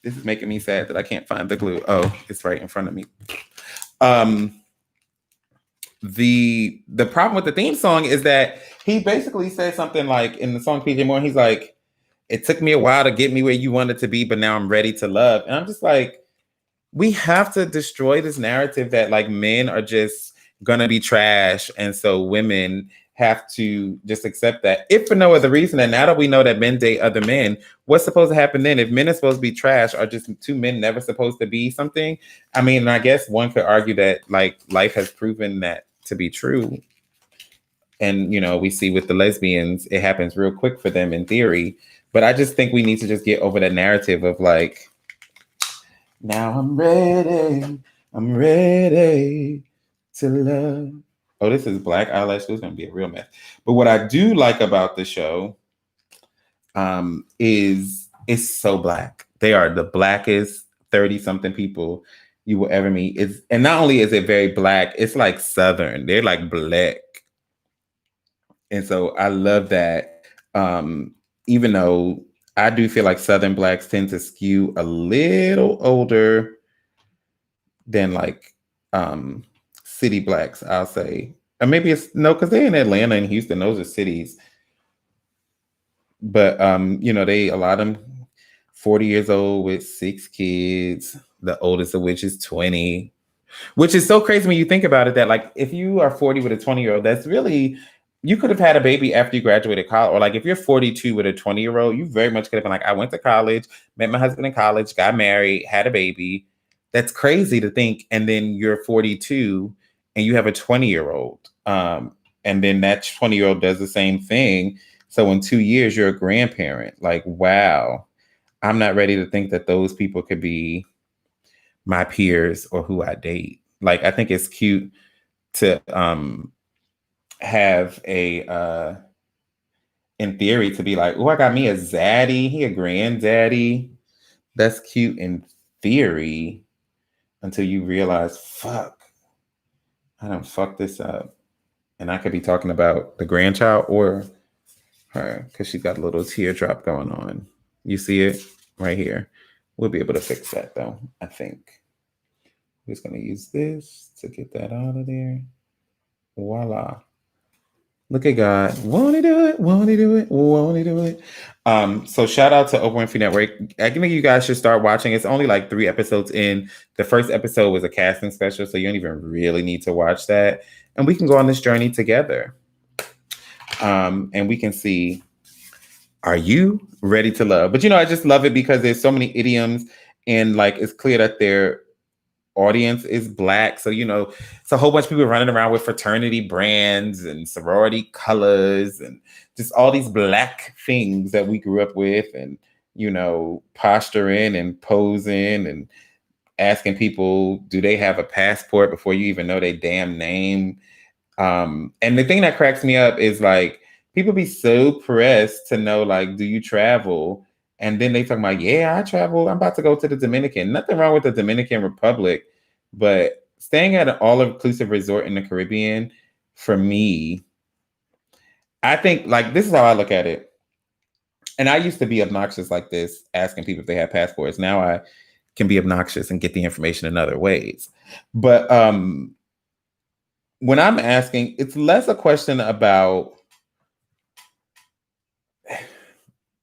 This is making me sad that I can't find the glue. Oh, it's right in front of me. The problem with the theme song is that he basically says something like, in the song PJ Morton, he's like, it took me a while to get me where you wanted to be, but now I'm ready to love. And I'm just like, we have to destroy this narrative that like men are just gonna be trash, and so women have to just accept that, if for no other reason. And now that we know that men date other men, what's supposed to happen then? If men are supposed to be trash, are just two men never supposed to be something? I mean, I guess one could argue that like life has proven that to be true. And, we see with the lesbians, it happens real quick for them in theory. But I just think we need to just get over the narrative of like, now I'm ready to love. Oh, this is black eyelash. This is going to be a real mess. But what I do like about the show is so black. They are the blackest 30 something people you will ever meet. And not only is it very black, it's like Southern. They're like black. And so I love that. Even though I do feel like Southern blacks tend to skew a little older than like city blacks, I'll say. Or maybe it's no, because they're in Atlanta and Houston, those are cities. But they a lot of them 40 years old with 6 kids, the oldest of which is 20. Which is so crazy when you think about it, that like if you are 40 with a 20-year-old, that's really, you could have had a baby after you graduated college. Or like if you're 42 with a 20-year-old, you very much could have been like, I went to college, met my husband in college, got married, had a baby. That's crazy to think. And then you're 42 and you have a 20-year-old. And then that 20-year-old does the same thing. So in 2 years, you're a grandparent. Like, wow. I'm not ready to think that those people could be my peers or who I date. Like, I think it's cute to have a in theory to be like, oh, I got me a zaddy, he a granddaddy. That's cute in theory until you realize, fuck, I done fucked this up. And I could be talking about the grandchild or her because she's got a little teardrop going on. You see it right here. We'll be able to fix that though, I think. We're just going to use this to get that out of there. Voila. Look at God. Won't he do it? Won't he do it? Won't he do it? So shout out to Oprah Winfrey Network. I think you guys should start watching. It's only like 3 episodes in. The first episode was a casting special, so you don't even really need to watch that. And we can go on this journey together. And we can see, are you ready to love? But I just love it because there's so many idioms, and like it's clear that their audience is Black. So it's a whole bunch of people running around with fraternity brands and sorority colors and just all these Black things that we grew up with, and posturing and posing and asking people, do they have a passport before you even know their damn name. And the thing that cracks me up is like people be so pressed to know, like, do you travel? And then they talk about, yeah, I travel. I'm about to go to the Dominican. Nothing wrong with the Dominican Republic, but staying at an all-inclusive resort in the Caribbean, for me, I think like this is how I look at it. And I used to be obnoxious like this, asking people if they have passports. Now I can be obnoxious and get the information in other ways. But when I'm asking, it's less a question about,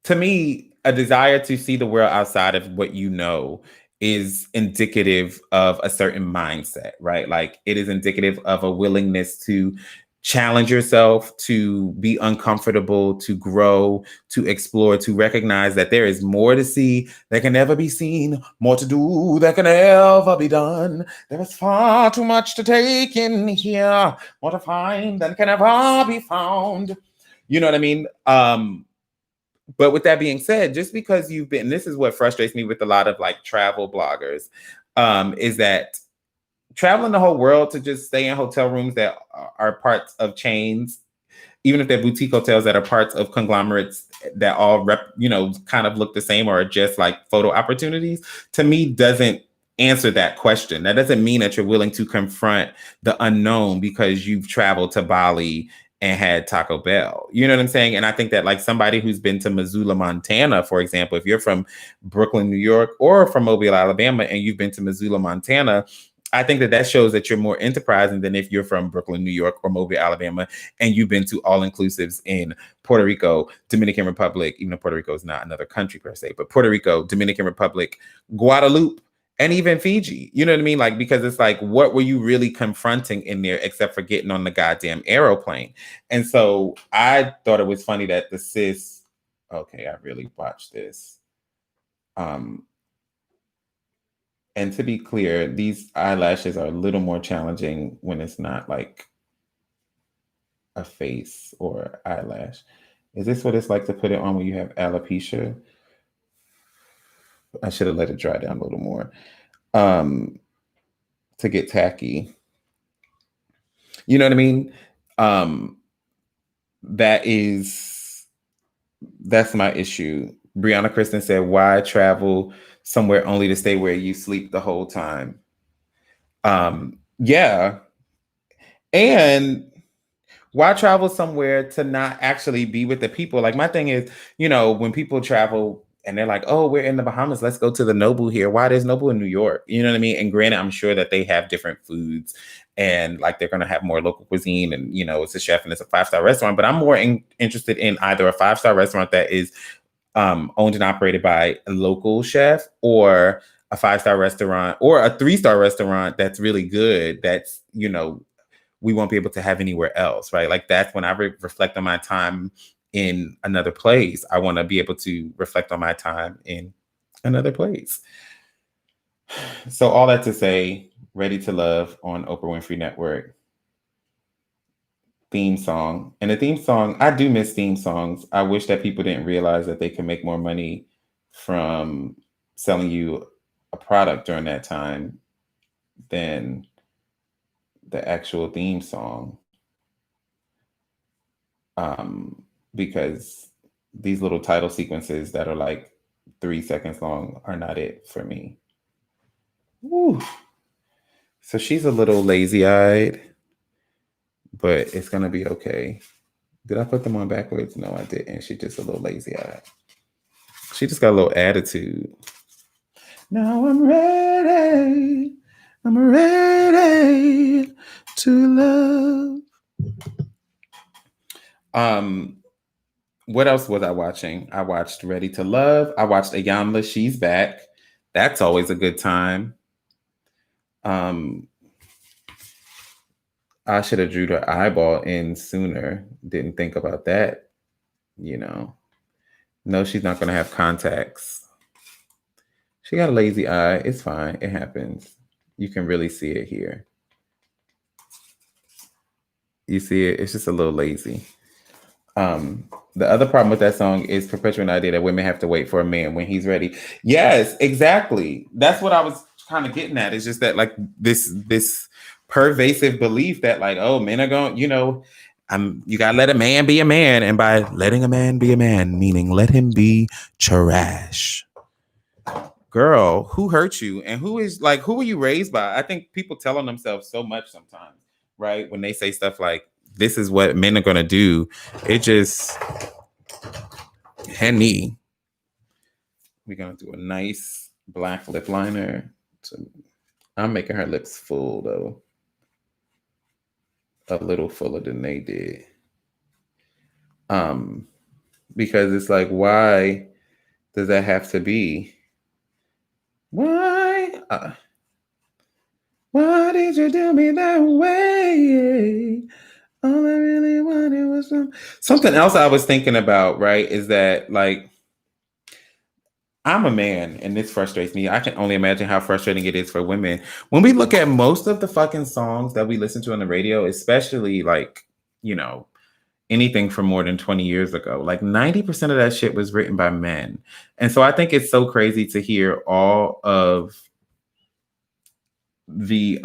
to me, a desire to see the world outside of what you know is indicative of a certain mindset, right? Like it is indicative of a willingness to challenge yourself, to be uncomfortable, to grow, to explore, to recognize that there is more to see that can never be seen, more to do that can ever be done. There is far too much to take in here, more to find than can ever be found. You know what I mean? But with that being said, just because you've been, this is what frustrates me with a lot of like travel bloggers, is that traveling the whole world to just stay in hotel rooms that are parts of chains, even if they're boutique hotels that are parts of conglomerates that all kind of look the same or are just like photo opportunities, to me doesn't answer that question. That doesn't mean that you're willing to confront the unknown because you've traveled to Bali and had Taco Bell. You know what I'm saying? And I think that like somebody who's been to Missoula, Montana, for example, if you're from Brooklyn, New York, or from Mobile, Alabama, and you've been to Missoula, Montana, I think that shows that you're more enterprising than if you're from Brooklyn, New York, or Mobile, Alabama, and you've been to all-inclusives in Puerto Rico, Dominican Republic, even though Puerto Rico is not another country per se, but Puerto Rico, Dominican Republic, Guadeloupe, and even Fiji. You know what I mean? Like, because it's like, what were you really confronting in there except for getting on the goddamn aeroplane? And so I thought it was funny that the sis, okay, I really watched this. And to be clear, these eyelashes are a little more challenging when it's not like a face or eyelash. Is this what it's like to put it on when you have alopecia? I should have let it dry down a little more. To get tacky. You know what I mean? That is That's my issue. Brianna Kristen said, "Why travel somewhere only to stay where you sleep the whole time?" Yeah, and why travel somewhere to not actually be with the people? Like my thing is, when people travel and they're like, "Oh, we're in the Bahamas, let's go to the Noble here." Why there's Noble in New York? You know what I mean? And granted, I'm sure that they have different foods and like they're gonna have more local cuisine, and it's a chef and it's a 5-star restaurant. But I'm more interested in either a 5-star restaurant that is owned and operated by a local chef, or a 5-star restaurant, or a 3-star restaurant that's really good. That's we won't be able to have anywhere else, right? Like that's when I reflect on my time in another place. I want to be able to reflect on my time in another place. So all that to say, Ready to Love on Oprah Winfrey Network. Theme song. And the theme song, I do miss theme songs. I wish that people didn't realize that they can make more money from selling you a product during that time than the actual theme song. Because these little title sequences that are like 3 seconds long are not it for me. Woo. So she's a little lazy-eyed, but it's gonna be okay. Did I put them on backwards? No, I didn't. She's just a little lazy-eyed. She just got a little attitude. Now I'm ready. I'm ready to love. What else was I watching? I watched Ready to Love. I watched Ayamla, She's Back. That's always a good time. I should have drew the eyeball in sooner. Didn't think about that. No, she's not going to have contacts. She got a lazy eye. It's fine. It happens. You can really see it here. You see it? It's just a little lazy. The other problem with that song is perpetuating the idea that women have to wait for a man when he's ready. Yes, exactly. That's what I was kind of getting at. It's just that like this pervasive belief that like, oh, men are going, you gotta let a man be a man. And by letting a man be a man, meaning let him be trash. Girl, who hurt you? And who were you raised by? I think people tell on themselves so much sometimes, right? When they say stuff like, this is what men are gonna do. It just Henny. We're gonna do a nice black lip liner. I'm making her lips full though. A little fuller than they did. Because it's like, why does that have to be? Why? Why did you do me that way? All I really wanted was something else I was thinking about, right? Is that like, I'm a man and this frustrates me. I can only imagine how frustrating it is for women. When we look at most of the fucking songs that we listen to on the radio, especially like, anything from more than 20 years ago, like 90% of that shit was written by men. And so I think it's so crazy to hear all of these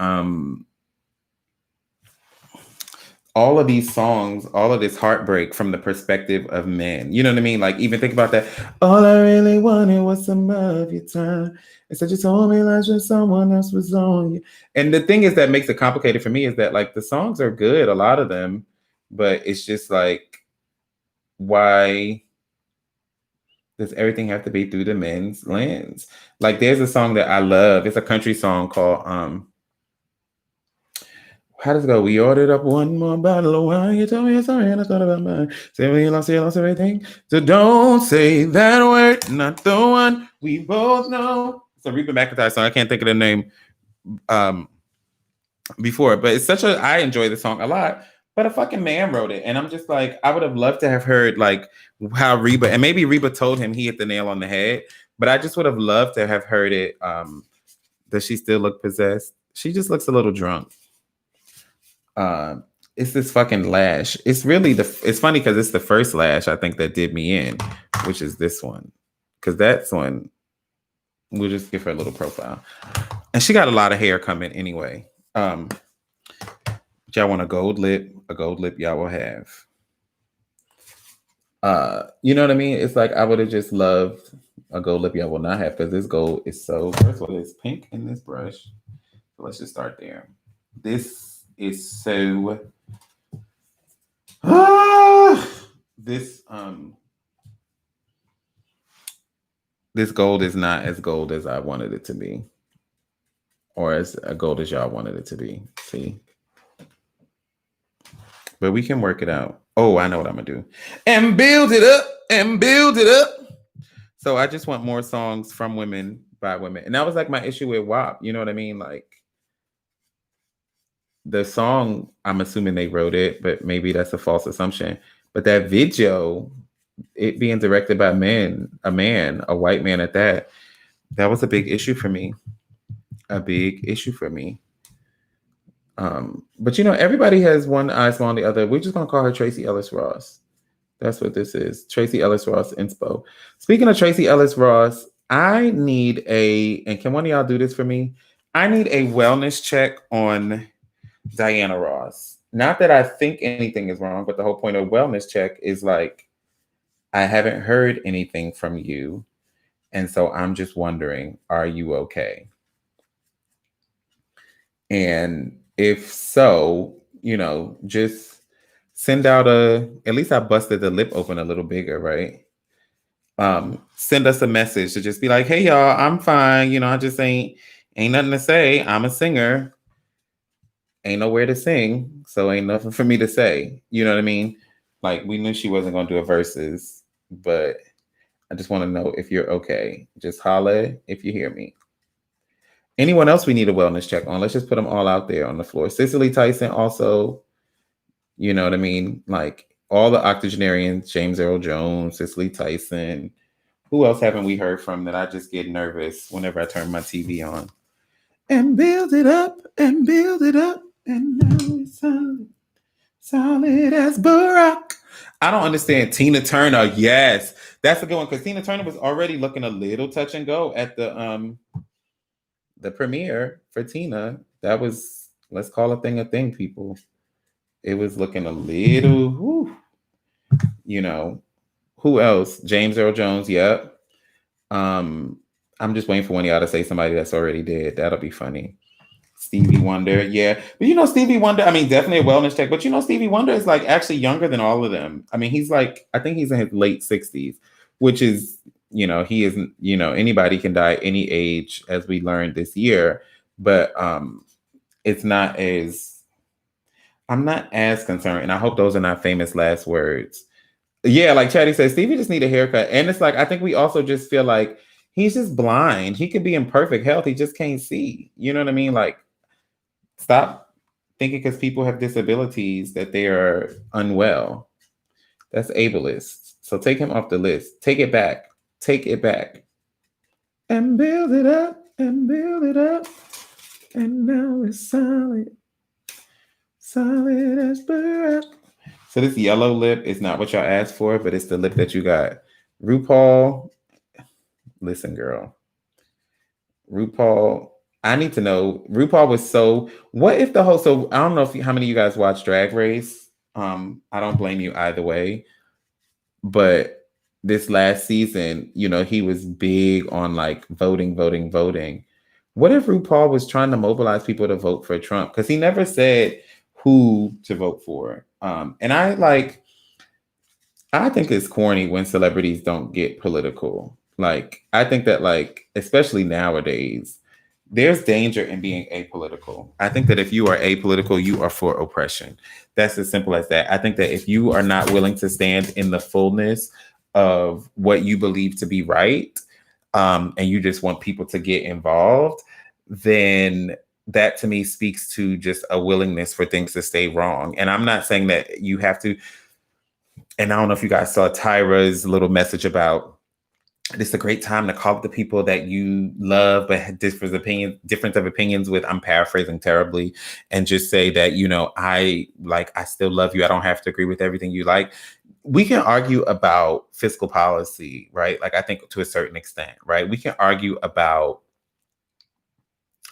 songs, all of this heartbreak from the perspective of men. You know what I mean? Like, even think about that. All I really wanted was some of your time. And so you told me like just someone else was on you. And the thing is that makes it complicated for me is that like the songs are good, a lot of them, but it's just like, why does everything have to be through the men's lens? Like there's a song that I love. It's a country song called how does it go? We ordered up one more bottle of wine. You told me you're sorry and I thought about mine. Say when you lost everything. So don't say that word, not the one we both know. It's a Reba McEntire song. I can't think of the name before, but it's I enjoy the song a lot. But a fucking man wrote it. And I'm just like, I would have loved to have heard like how Reba, and maybe Reba told him he hit the nail on the head, but I just would have loved to have heard it. Does she still look possessed? She just looks a little drunk. It's this fucking lash. It's really it's funny because it's the first lash I think that did me in, which is this one. Because that's one, we'll just give her a little profile. And she got a lot of hair coming anyway. Y'all want a gold lip y'all will have. You know what I mean? It's like I would have just loved a gold lippy. I will not have because this gold is so. First of all, it's pink in this brush. So let's just start there. This is so. This this gold is not as gold as I wanted it to be, or as a gold as y'all wanted it to be. See, but we can work it out. Oh, I know what I'm gonna do, and build it up, and build it up. So I just want more songs from women by women, and that was like my issue with WAP. You know what I mean? Like the song, I'm assuming they wrote it, but maybe that's a false assumption. But that video, it being directed by a white man at that, that was a big issue for me. A big issue for me. But you know, everybody has one eye on the other. We're just gonna call her Tracy Ellis Ross. That's what this is. Tracy Ellis Ross inspo. Speaking of Tracy Ellis Ross, I need and can one of y'all do this for me? I need a wellness check on Diana Ross. Not that I think anything is wrong, but the whole point of wellness check is like, I haven't heard anything from you. And so I'm just wondering, are you okay? And if so, you know, just send out at least I busted the lip open a little bigger, right? Send us a message to just be like, hey y'all, I'm fine. You know, I just ain't nothing to say. I'm a singer. Ain't nowhere to sing, so ain't nothing for me to say. You know what I mean? Like we knew she wasn't gonna do a verses, but I just want to know if you're okay. Just holla if you hear me. Anyone else we need a wellness check on? Let's just put them all out there on the floor. Cicely Tyson also, you know what I mean? Like all the octogenarians, James Earl Jones, Cicely Tyson. Who else haven't we heard from that I just get nervous whenever I turn my TV on? And build it up, and build it up, and now it's solid, solid as Barack. I don't understand. Tina Turner, yes. That's a good one because Tina Turner was already looking a little touch and go at the premiere for Tina. That was, let's call a thing, people. It was looking a little, whew, you know. Who else? James Earl Jones, yep. I'm just waiting for one of y'all to say somebody that's already dead. That'll be funny. Stevie Wonder, yeah. But you know, Stevie Wonder, I mean, definitely a wellness check. But you know, Stevie Wonder is like actually younger than all of them. I mean, he's like, I think he's in his late 60s, which is, you know, he isn't, you know, anybody can die any age, as we learned this year. But it's not as, I'm not as concerned. And I hope those are not famous last words. Yeah, like Chatty says, Stevie just need a haircut. And it's like, I think we also just feel like he's just blind. He could be in perfect health. He just can't see. You know what I mean? Like, stop thinking because people have disabilities that they are unwell. That's ableist. So take him off the list. Take it back. Take it back. And build it up. And build it up. And now it's solid. Solid as Barack. So this yellow lip is not what y'all asked for, but it's the lip that you got. RuPaul, listen, girl. RuPaul, I need to know. RuPaul was so. What if the host? So I don't know how many of you guys watch Drag Race. I don't blame you either way. But this last season, you know, he was big on like voting. What if RuPaul was trying to mobilize people to vote for Trump? Because he never said who to vote for. And I think it's corny when celebrities don't get political. Like, I think that, like, especially nowadays, there's danger in being apolitical. I think that if you are apolitical, you are for oppression. That's as simple as that. I think that if you are not willing to stand in the fullness of what you believe to be right, and you just want people to get involved, then that to me speaks to just a willingness for things to stay wrong. And I'm not saying that you have to. And I don't know if you guys saw Tyra's little message about this is a great time to call up the people that you love but have difference of opinions with. I'm paraphrasing terribly, and just say that, you know, I still love you. I don't have to agree with everything you like. We can argue about fiscal policy, right? Like, I think to a certain extent, right? We can argue about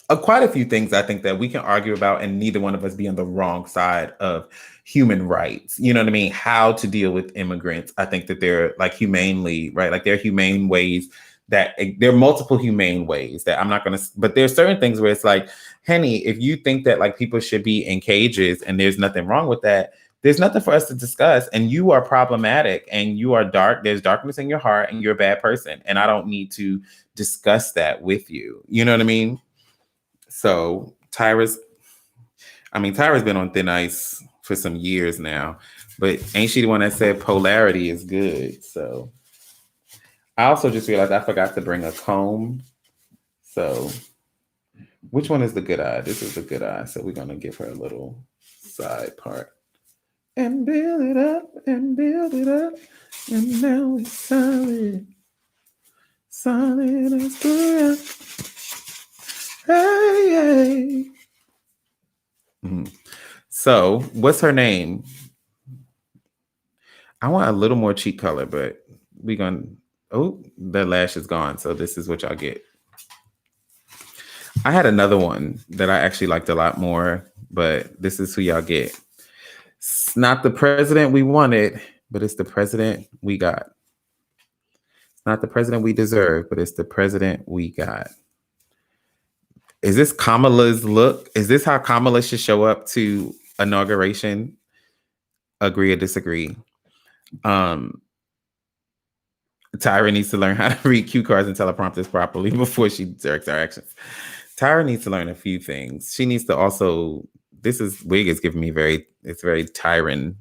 quite a few things I think that we can argue about, and neither one of us be on the wrong side of human rights. You know what I mean? How to deal with immigrants. I think that they're like humanely, right? Like there are humane ways that there are multiple humane ways that I'm not going to, but there's certain things where it's like, Henny, if you think that like people should be in cages and there's nothing wrong with that, there's nothing for us to discuss. And you are problematic and you are dark. There's darkness in your heart and you're a bad person. And I don't need to discuss that with you. You know what I mean? So Tyra's been on thin ice for some years now, but ain't she the one that said polarity is good? So I also just realized I forgot to bring a comb. So which one is the good eye? This is the good eye. So we're gonna give her a little side part. And build it up and build it up. And now it's solid. Solid as good. Hey, hey. Mm-hmm. So, what's her name? I want a little more cheek color, but we're gonna. Oh, the lash is gone. So this is what y'all get. I had another one that I actually liked a lot more, but this is who y'all get. It's not the president we wanted, but it's the president we got. It's not the president we deserve, but it's the president we got. Is this Kamala's look? Is this how Kamala should show up to inauguration? Agree or disagree? Tyra needs to learn how to read cue cards and teleprompters properly before she directs our actions. Tyra needs to learn a few things. She needs to also, wig is giving me it's very tyrant.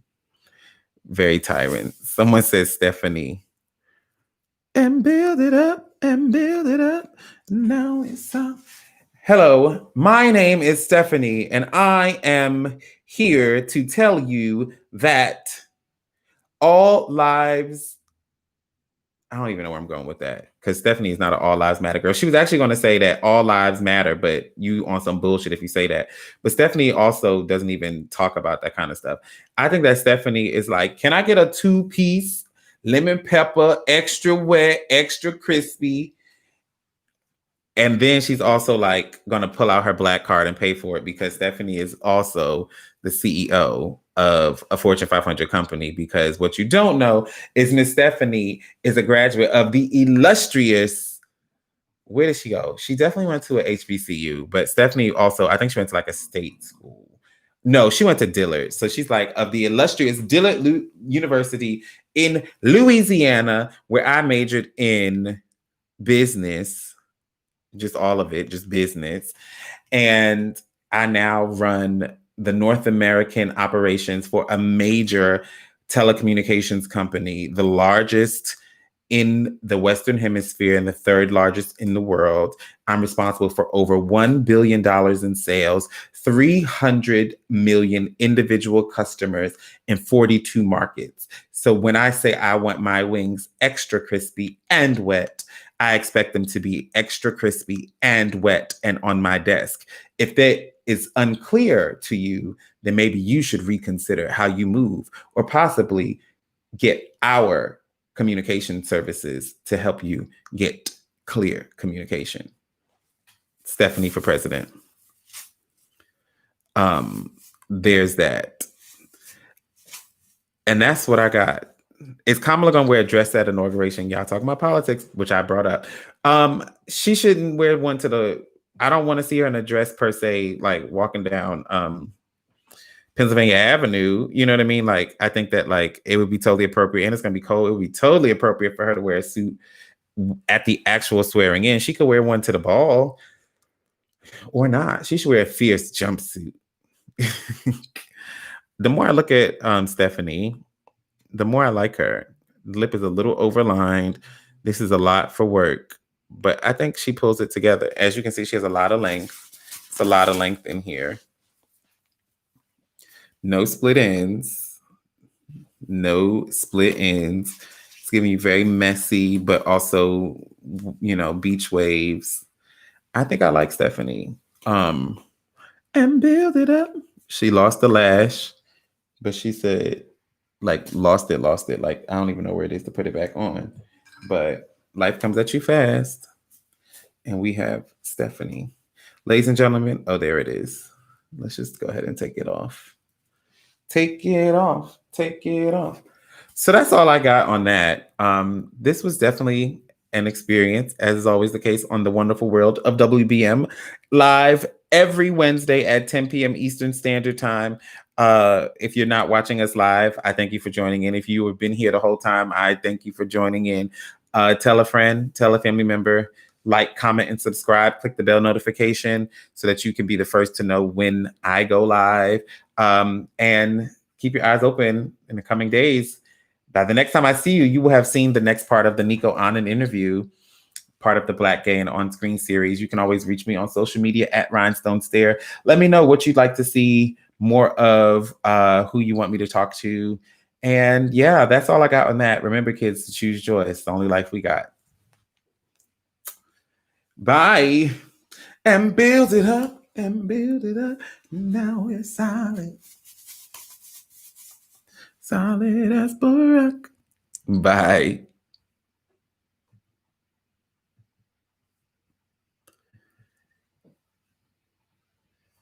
Very tyrant. Someone says Stephanie. And build it up and build it up. Now it's up. Hello, my name is Stephanie, and I am here to tell you that all lives, I don't even know where I'm going with that, because Stephanie is not an all lives matter girl. She was actually going to say that all lives matter, but you on some bullshit if you say that. But Stephanie also doesn't even talk about that kind of stuff. I think that Stephanie is like, can I get a 2-piece lemon pepper, extra wet, extra crispy? And then she's also like going to pull out her black card and pay for it, because Stephanie is also the CEO of a Fortune 500 company. Because what you don't know is Miss Stephanie is a graduate of the illustrious, where did she go? She definitely went to a HBCU, but Stephanie also, I think she went to like a state school. No, she went to Dillard. So she's like of the illustrious Dillard University in Louisiana, where I majored in business. Just all of it, just business. And I now run the North American operations for a major telecommunications company, the largest in the Western Hemisphere and the third largest in the world. I'm responsible for over $1 billion in sales, 300 million individual customers in 42 markets. So when I say I want my wings extra crispy and wet, I expect them to be extra crispy and wet and on my desk. If that is unclear to you, then maybe you should reconsider how you move, or possibly get our communication services to help you get clear communication. Stephanie for president. There's that. And that's what I got. Is Kamala gonna wear a dress at inauguration? Y'all talking about politics, which I brought up. She shouldn't wear one I don't want to see her in a dress per se, like walking down Pennsylvania Avenue. You know what I mean? Like, I think that like it would be totally appropriate, and it's gonna be cold. It would be totally appropriate for her to wear a suit at the actual swearing in. She could wear one to the ball or not. She should wear a fierce jumpsuit. The more I look at Stephanie, the more I like her. The lip is a little overlined. This is a lot for work, but I think she pulls it together. As you can see, she has a lot of length. It's a lot of length in here. No split ends. No split ends. It's giving you very messy, but also, you know, beach waves. I think I like Stephanie. And build it up. She lost the lash, but she said, like, lost it. Like, I don't even know where it is to put it back on. But life comes at you fast. And we have Stephanie. Ladies and gentlemen, oh, there it is. Let's just go ahead and take it off. Take it off. Take it off. So that's all I got on that. This was definitely an experience, as is always the case on the wonderful world of WBM, live every Wednesday at 10 p.m. Eastern Standard Time. If you're not watching us live, I thank you for joining in. If you have been here the whole time, I thank you for joining in. Tell a friend, tell a family member, like, comment, and subscribe. Click the bell notification so that you can be the first to know when I go live. And keep your eyes open in the coming days. By the next time I see you, you will have seen the next part of the Nico Anand interview, part of the Black Gay and On-Screen series. You can always reach me on social media at Rhinestone Stare. Let me know what you'd like to see more of, who you want me to talk to. And yeah, that's all I got on that. Remember, kids, to choose joy. It's the only life we got. Bye. And build it up and build it up. Now it's solid. Solid as Barack. Bye.